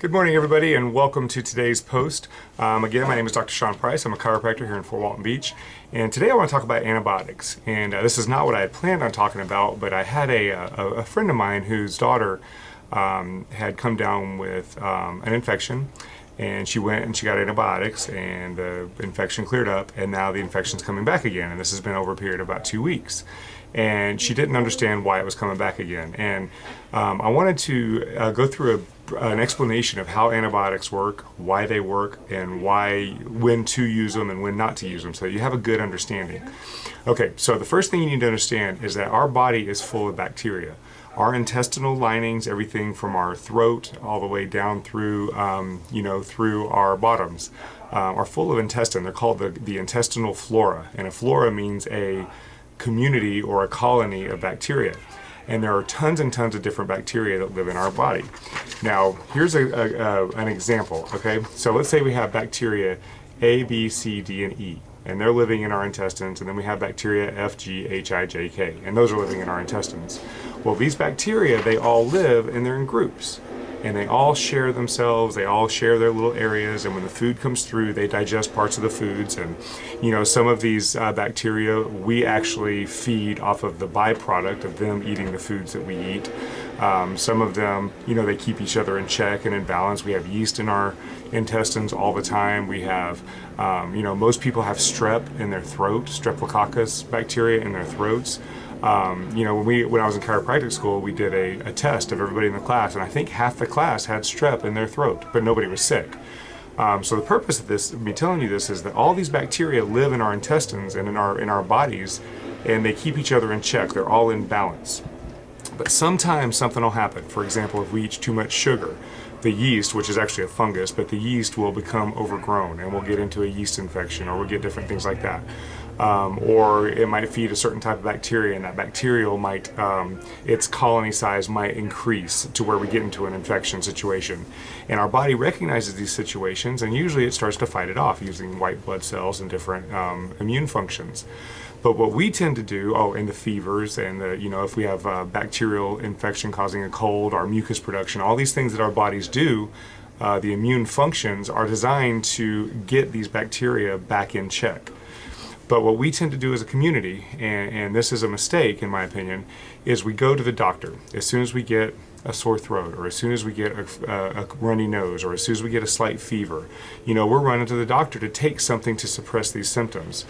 Good morning, everybody, and welcome to today's post. Again, my name is Dr. Sean Price. I'm a chiropractor here in Fort Walton Beach, and today I want to talk about antibiotics. And this is not what I had planned on talking about, but I had a friend of mine whose daughter had come down with an infection, and she went and she got antibiotics, and the infection cleared up, and now the infection's coming back again, and this has been over a period of about 2 weeks. And she didn't understand why it was coming back again. And I wanted to go through an explanation of how antibiotics work, why they work, and when to use them and when not to use them, so you have a good understanding. Okay, so the first thing you need to understand is that our body is full of bacteria. Our intestinal linings, everything from our throat all the way down through, through our bottoms, are full of intestine. They're called the intestinal flora, and a flora means a community or a colony of bacteria. And there are tons and tons of different bacteria that live in our body. Now, here's an example, okay? So let's say we have bacteria A, B, C, D, and E, and they're living in our intestines, and then we have bacteria F, G, H, I, J, K, and those are living in our intestines. Well, these bacteria, they all live and they're in groups. And they all share themselves, they all share their little areas, and when the food comes through, they digest parts of the foods. And some of these bacteria, we actually feed off of the byproduct of them eating the foods that we eat. Some of them, they keep each other in check and in balance. We have yeast in our intestines all the time. We have, most people have strep in their throat, streptococcus bacteria in their throats. When I was in chiropractic school, we did a test of everybody in the class, and I think half the class had strep in their throat, but nobody was sick. So the purpose of this, me telling you this, is that all these bacteria live in our intestines and in our bodies, and they keep each other in check. They're all in balance. But sometimes something will happen. For example, if we eat too much sugar, the yeast, which is actually a fungus, but the yeast will become overgrown, and we'll get into a yeast infection, or we'll get different things like that. Or it might feed a certain type of bacteria, and that bacterial might, its colony size might increase to where we get into an infection situation. And our body recognizes these situations, and usually it starts to fight it off using white blood cells and different immune functions. But what we tend to do, and the fevers, and if we have bacterial infection causing a cold, our mucus production, all these things that our bodies do, the immune functions are designed to get these bacteria back in check. But what we tend to do as a community, and this is a mistake in my opinion, is we go to the doctor as soon as we get a sore throat, or as soon as we get a runny nose, or as soon as we get a slight fever. We're running to the doctor to take something to suppress these symptoms.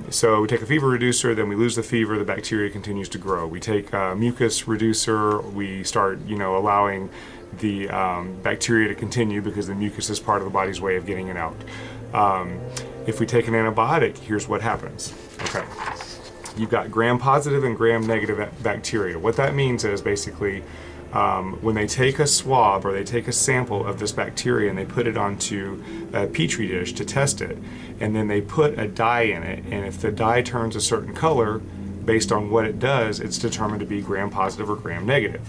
So we take a fever reducer, then we lose the fever, the bacteria continues to grow. We take a mucus reducer, we start allowing the bacteria to continue because the mucus is part of the body's way of getting it out. If we take an antibiotic, here's what happens. Okay, you've got gram-positive and gram-negative bacteria. What that means is basically when they take a swab or they take a sample of this bacteria and they put it onto a petri dish to test it, and then they put a dye in it, and if the dye turns a certain color, based on what it does, it's determined to be gram-positive or gram-negative.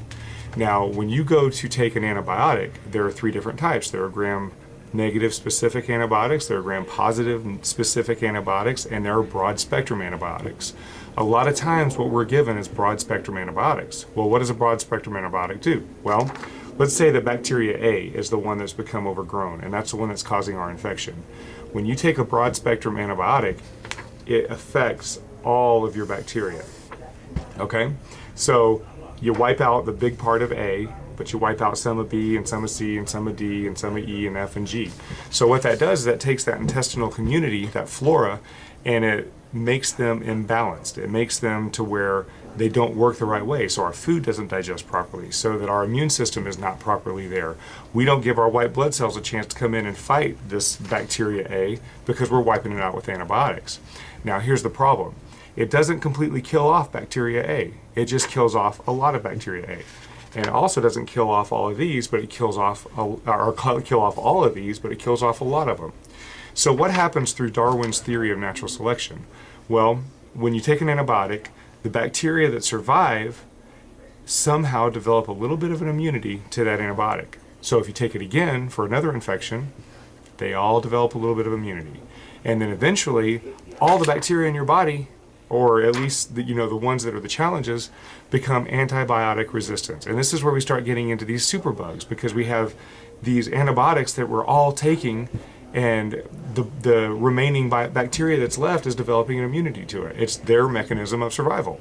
Now, when you go to take an antibiotic, there are 3 different types. There are gram-negative specific antibiotics, there are gram-positive specific antibiotics, and there are broad-spectrum antibiotics. A lot of times what we're given is broad-spectrum antibiotics. Well, what does a broad-spectrum antibiotic do? Well, let's say that bacteria A is the one that's become overgrown, and that's the one that's causing our infection. When you take a broad-spectrum antibiotic, it affects all of your bacteria. Okay? So you wipe out the big part of A, but you wipe out some of B and some of C and some of D and some of E and F and G. So what that does is that takes that intestinal community, that flora, and it makes them imbalanced. It makes them to where they don't work the right way, so our food doesn't digest properly, so that our immune system is not properly there. We don't give our white blood cells a chance to come in and fight this bacteria A because we're wiping it out with antibiotics. Now here's the problem. It doesn't completely kill off bacteria A. It just kills off a lot of bacteria A. And it also doesn't kill off all of these, but it kills off, kill off all of these, but it kills off a lot of them. So what happens through Darwin's theory of natural selection? Well, when you take an antibiotic, the bacteria that survive somehow develop a little bit of an immunity to that antibiotic. So if you take it again for another infection, they all develop a little bit of immunity. And then eventually, all the bacteria in your body or at least the ones that are the challenges, become antibiotic resistant. And this is where we start getting into these superbugs, because we have these antibiotics that we're all taking, and the remaining bacteria that's left is developing an immunity to it. It's their mechanism of survival.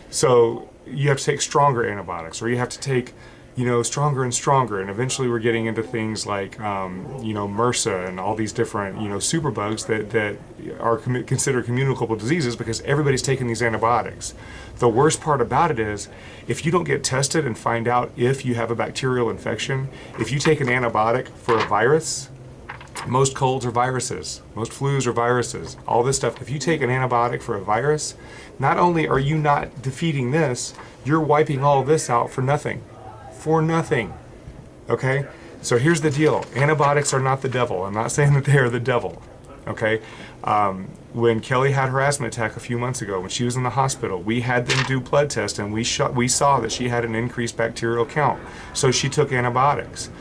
So you have to take stronger antibiotics, or you have to take stronger and stronger, and eventually we're getting into things like MRSA and all these different superbugs that are considered communicable diseases because everybody's taking these antibiotics. The worst part about it is, if you don't get tested and find out if you have a bacterial infection, if you take an antibiotic for a virus, most colds are viruses, most flus are viruses, all this stuff. If you take an antibiotic for a virus, not only are you not defeating this, you're wiping all this out for nothing. For nothing. Okay? So here's the deal. Antibiotics are not the devil. I'm not saying that they are the devil. Okay? When Kelly had her asthma attack a few months ago, when she was in the hospital, we had them do blood tests, and we saw that she had an increased bacterial count. So she took antibiotics.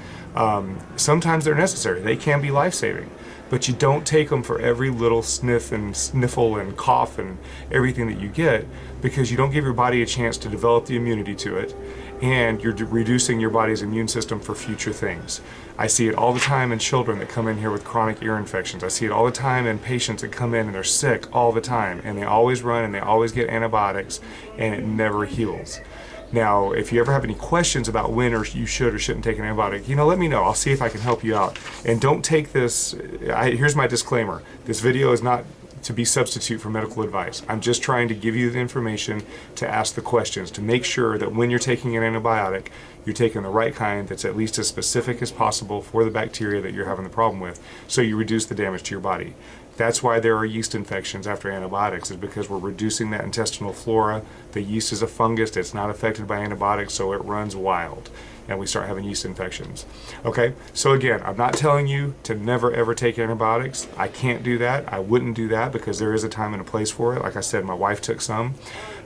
Sometimes they're necessary. They can be life-saving. But you don't take them for every little sniff and sniffle and cough and everything that you get, because you don't give your body a chance to develop the immunity to it, and you're reducing your body's immune system for future things. I see it all the time in children that come in here with chronic ear infections. I see it all the time in patients that come in and they're sick all the time, and they always run and they always get antibiotics, and it never heals. Now, if you ever have any questions about when or you should or shouldn't take an antibiotic, let me know. I'll see if I can help you out. And don't take this, here's my disclaimer. This video is not to be substitute for medical advice. I'm just trying to give you the information to ask the questions, to make sure that when you're taking an antibiotic, you're taking the right kind that's at least as specific as possible for the bacteria that you're having the problem with, so you reduce the damage to your body. That's why there are yeast infections after antibiotics, is because we're reducing that intestinal flora. The yeast is a fungus that's not affected by antibiotics, so it runs wild, and we start having yeast infections. Okay, so again, I'm not telling you to never ever take antibiotics. I can't do that. I wouldn't do that, because there is a time and a place for it. Like I said, my wife took some.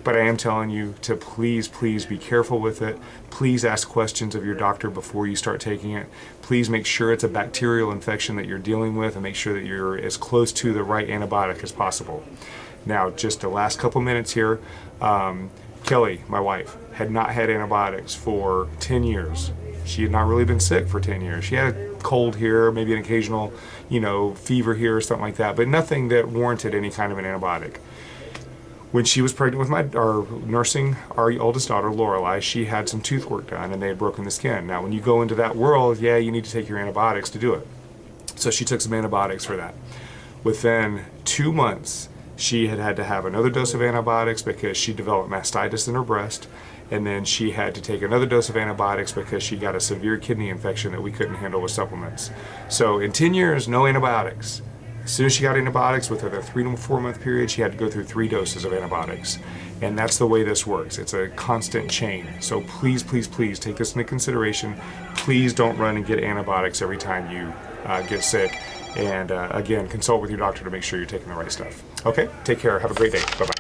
But I am telling you to please be careful with it. Please ask questions of your doctor before you start taking it. Please make sure it's a bacterial infection that you're dealing with, and make sure that you're as close to the right antibiotic as possible. Now, just the last couple minutes here. Kelly, my wife, had not had antibiotics for 10 years. She had not really been sick for 10 years. She had a cold here, maybe an occasional, fever here or something like that, but nothing that warranted any kind of an antibiotic. When she was pregnant with nursing our oldest daughter, Lorelei, she had some tooth work done, and they had broken the skin. Now, when you go into that world, yeah, you need to take your antibiotics to do it. So she took some antibiotics for that. Within 2 months, she had to have another dose of antibiotics because she developed mastitis in her breast, and then she had to take another dose of antibiotics because she got a severe kidney infection that we couldn't handle with supplements. So in 10 years, no antibiotics. As soon as she got antibiotics, within a 3 to 4 month period, she had to go through 3 doses of antibiotics. And that's the way this works. It's a constant chain. So please take this into consideration. Please don't run and get antibiotics every time you get sick. And again, consult with your doctor to make sure you're taking the right stuff. Okay, take care. Have a great day. Bye-bye.